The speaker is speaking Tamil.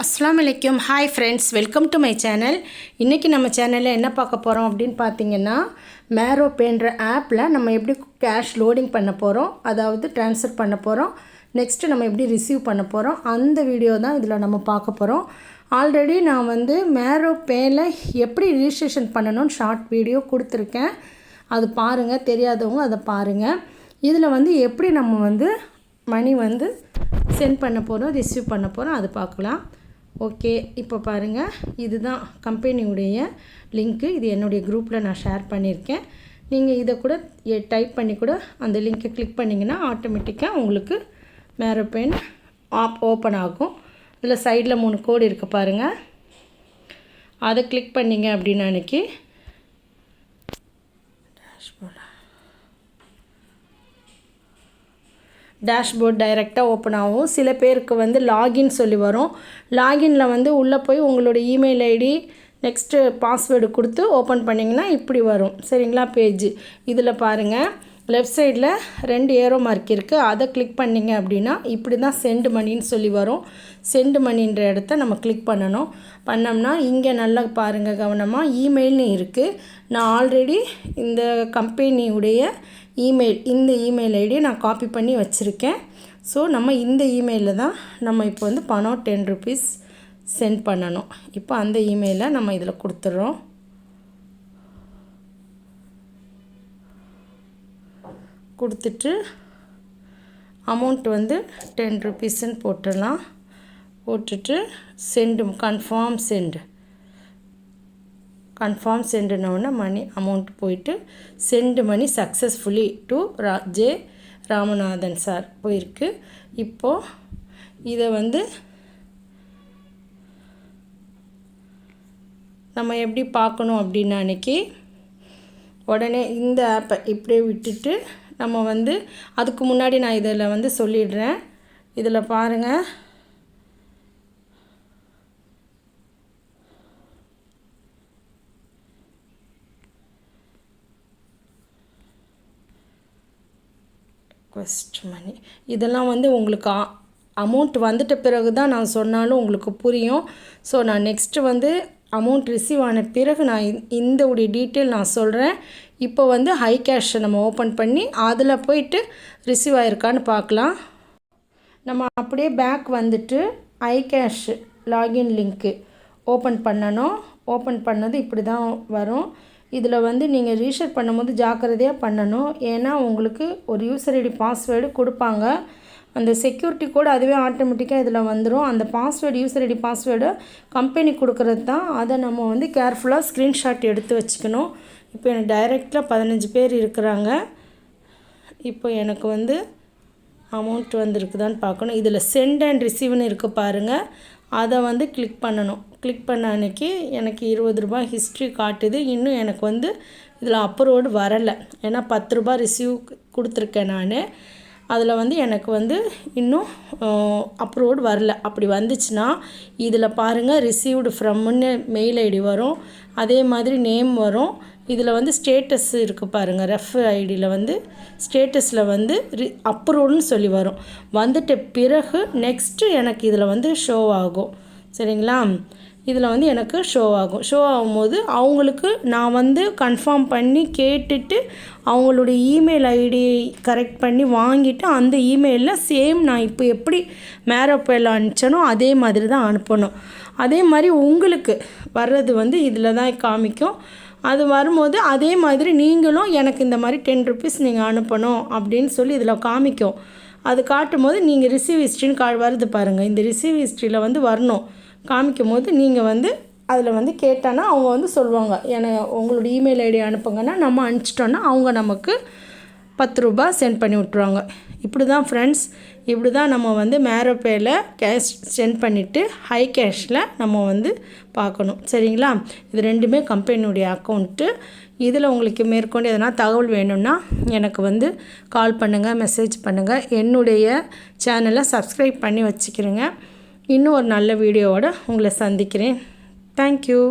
அஸ்ஸலாமு அலைக்கும். Hi friends, welcome to my channel. இன்றைக்கி நம்ம சேனலில் என்ன பார்க்க போகிறோம் அப்படின்னு பார்த்தீங்கன்னா, மேரோ பேன்ற ஆப்பில் நம்ம எப்படி கேஷ் லோடிங் பண்ண போகிறோம், அதாவது ட்ரான்ஸ்ஃபர் பண்ண போகிறோம். நெக்ஸ்ட்டு நம்ம எப்படி ரிசீவ் பண்ண போகிறோம், அந்த வீடியோ தான் இதில் நம்ம பார்க்க போகிறோம். ஆல்ரெடி நான் மேரோ பேயில் எப்படி ரிஜிஸ்ட்ரேஷன் பண்ணணும்னு ஷார்ட் வீடியோ கொடுத்துருக்கேன். அது பாருங்கள், தெரியாதவங்க அதை பாருங்கள். இதில் எப்படி நம்ம மணி சென்ட் பண்ண போகிறோம், ரிசீவ் பண்ண போகிறோம், அது பார்க்கலாம். ஓகே, இப்போ பாருங்கள், இதுதான் கம்பெனியுடைய லிங்க்கு. இது என்னுடைய குரூப்பில் நான் ஷேர் பண்ணியிருக்கேன். நீங்கள் இதை கூட டைப் பண்ணி கூட அந்த லிங்க்கை கிளிக் பண்ணிங்கன்னா ஆட்டோமேட்டிக்காக உங்களுக்கு மேரோ பேன் ஓப்பன் ஆகும். இதில் சைடில் 3 கோடு இருக்குது பாருங்கள். அதை கிளிக் பண்ணிங்க அப்படின்னு அன்றைக்கி டேஷ்போர்ட் டைரெக்டாக ஓப்பன் ஆகும். சில பேருக்கு லாகின் சொல்லி வரும். லாகினில் உள்ளே போய் உங்களோட இமெயில் ஐடி நெக்ஸ்ட்டு பாஸ்வேர்டு கொடுத்து ஓப்பன் பண்ணிங்கன்னா இப்படி வரும். சரிங்களா, பேஜ். இதில் பாருங்கள், லெஃப்ட் சைடில் 2 ஏரோ மார்க் இருக்குது. அதை கிளிக் பண்ணிங்க அப்படின்னா இப்படி தான் சென்ட் மணின்னு சொல்லி வரும். சென்ட் மணின்ற இடத்த நம்ம கிளிக் பண்ணணும். பண்ணோம்னா இங்கே நல்லா பாருங்கள் கவனமாக, இமெயில்னு இருக்குது. நான் ஆல்ரெடி இந்த கம்பெனியுடைய இந்த இமெயில் ஐடியை நான் காப்பி பண்ணி வச்சுருக்கேன். ஸோ நம்ம இந்த இமெயிலில் தான் நம்ம இப்போ பணம் 10 ருபீஸ் சென்ட் பண்ணணும். இப்போ அந்த இமெயிலை நம்ம இதில் கொடுத்துட்றோம். கொடுத்துட்டு அமௌண்ட் 10 ருபீஸ்ன்னு போட்டுடலாம். போட்டுட்டு கன்ஃபார்ம் சென்டுனோடனே மணி அமௌண்ட் போயிட்டு sent money successfully to J Ramanathan sir போயிருக்கு. இப்போது இதை நம்ம எப்படி பார்க்கணும் அப்படின்னு அன்றைக்கி உடனே இந்த ஆப்பை இப்படியே விட்டுட்டு நம்ம அதுக்கு முன்னாடி நான் இதில் சொல்லிடுறேன். இதில் பாருங்கள், ரெக்வெஸ்ட் மணி இதெல்லாம் உங்களுக்கு அமௌண்ட் வந்துட்ட பிறகு தான் நான் சொன்னாலும் உங்களுக்கு புரியும். ஸோ நான் நெக்ஸ்ட்டு அமௌண்ட் ரிசீவ் ஆன பிறகு நான் இந்த உடைய டீட்டெயில் நான் சொல்கிறேன். இப்போ ஹை கேஷ் நம்ம ஓப்பன் பண்ணி அதில் போயிட்டு ரிசீவ் ஆகிருக்கான்னு பார்க்கலாம். நம்ம அப்படியே பேக் ஹை கேஷ் லாகின் லிங்க்கு ஓப்பன் பண்ணணும். ஓப்பன் பண்ணது இப்படி தான் வரும். இதில் நீங்கள் ரிஜிஸ்டர் பண்ணும்போது ஜாக்கிரதையாக பண்ணணும். ஏன்னா உங்களுக்கு ஒரு யூசர் ஐடி பாஸ்வேர்டு கொடுப்பாங்க. அந்த செக்யூரிட்டி கோடு அதுவே ஆட்டோமேட்டிக்காக இதில் வந்துடும். அந்த password user ID password company கொடுக்குறது தான். அதை நம்ம கேர்ஃபுல்லாக ஸ்க்ரீன்ஷாட் எடுத்து வச்சுக்கணும். இப்போ எனக்கு டைரெக்டில் 15 பேர் இருக்கிறாங்க. இப்போ எனக்கு அமௌண்ட் வந்திருக்குதான்னு பார்க்கணும். இதில் சென்ட் அண்ட் ரிசீவ்னு இருக்குது பாருங்கள். அதை கிளிக் பண்ணணும். கிளிக் பண்ண அன்றைக்கி எனக்கு 20 ரூபாய் ஹிஸ்ட்ரி காட்டுது. இன்னும் எனக்கு இதில் அப்ரூவ்டு வரலை. ஏன்னா 10 ரூபாய் ரிசீவ் கொடுத்துருக்கேன் நான். அதில் எனக்கு இன்னும் அப்ரூவ்டு வரல. அப்படி வந்துச்சுன்னா இதில் பாருங்கள், ரிசீவ்டு ஃப்ரம்னு மெயில் ஐடி வரும். அதே மாதிரி நேம் வரும். இதில் ஸ்டேட்டஸ் இருக்குது பாருங்கள். ரெஃப் ஐடியில் ஸ்டேட்டஸில் அப்ரூவ்டுன்னு சொல்லி வரும். வந்துட்ட பிறகு நெக்ஸ்ட்டு எனக்கு இதில் ஷோ ஆகும். சரிங்களா, இதில் எனக்கு ஷோ ஆகும். ஷோ ஆகும்போது அவங்களுக்கு நான் கன்ஃபார்ம் பண்ணி கேட்டுட்டு அவங்களுடைய இமெயில் ஐடி கரெக்ட் பண்ணி வாங்கிட்டு அந்த இமெயிலில் சேம் நான் இப்போ எப்படி மேரோ பேயில் அனுப்பிச்சனோ அதே மாதிரி தான் அனுப்பணும். அதே மாதிரி உங்களுக்கு வர்றது இதில் தான் காமிக்கும். அது வரும்போது அதே மாதிரி நீங்களும் எனக்கு இந்த மாதிரி 10 ருபீஸ் நீங்கள் அனுப்பணும் அப்படின்னு சொல்லி இதில் காமிக்கும். அது காட்டும் போது நீங்கள் ரிசீவ் ஹிஸ்ட்ரின்னு வருது பாருங்கள். இந்த ரிசீவ் ஹிஸ்ட்ரியில் வரணும். காமிக்கும் போது நீங்கள் அதில் கேட்டானா அவங்க சொல்லுவாங்க, உங்களோட இமெயில் ஐடி அனுப்புங்கன்னா நம்ம அனுப்பிச்சிட்டோன்னா அவங்க நமக்கு 10 ரூபாய் சென்ட் பண்ணி விட்ருவாங்க. இப்படி தான் ஃப்ரெண்ட்ஸ், இப்படி தான் நம்ம மேரோ பேயில் கேஷ் சென்ட் பண்ணிவிட்டு ஹை கேஷில் நம்ம பார்க்கணும். சரிங்களா, இது 2மே கம்பெனியுடைய அக்கௌண்ட்டு. இதில் உங்களுக்கு மேற்கொண்டு எதனா தகவல் வேணும்னா எனக்கு கால் பண்ணுங்கள், மெசேஜ் பண்ணுங்கள். என்னுடைய சேனலை சப்ஸ்கிரைப் பண்ணி வச்சுக்கிறேங்க. இன்னும் ஒரு நல்ல வீடியோவோடு உங்களை சந்திக்கிறேன். தேங்க்யூ.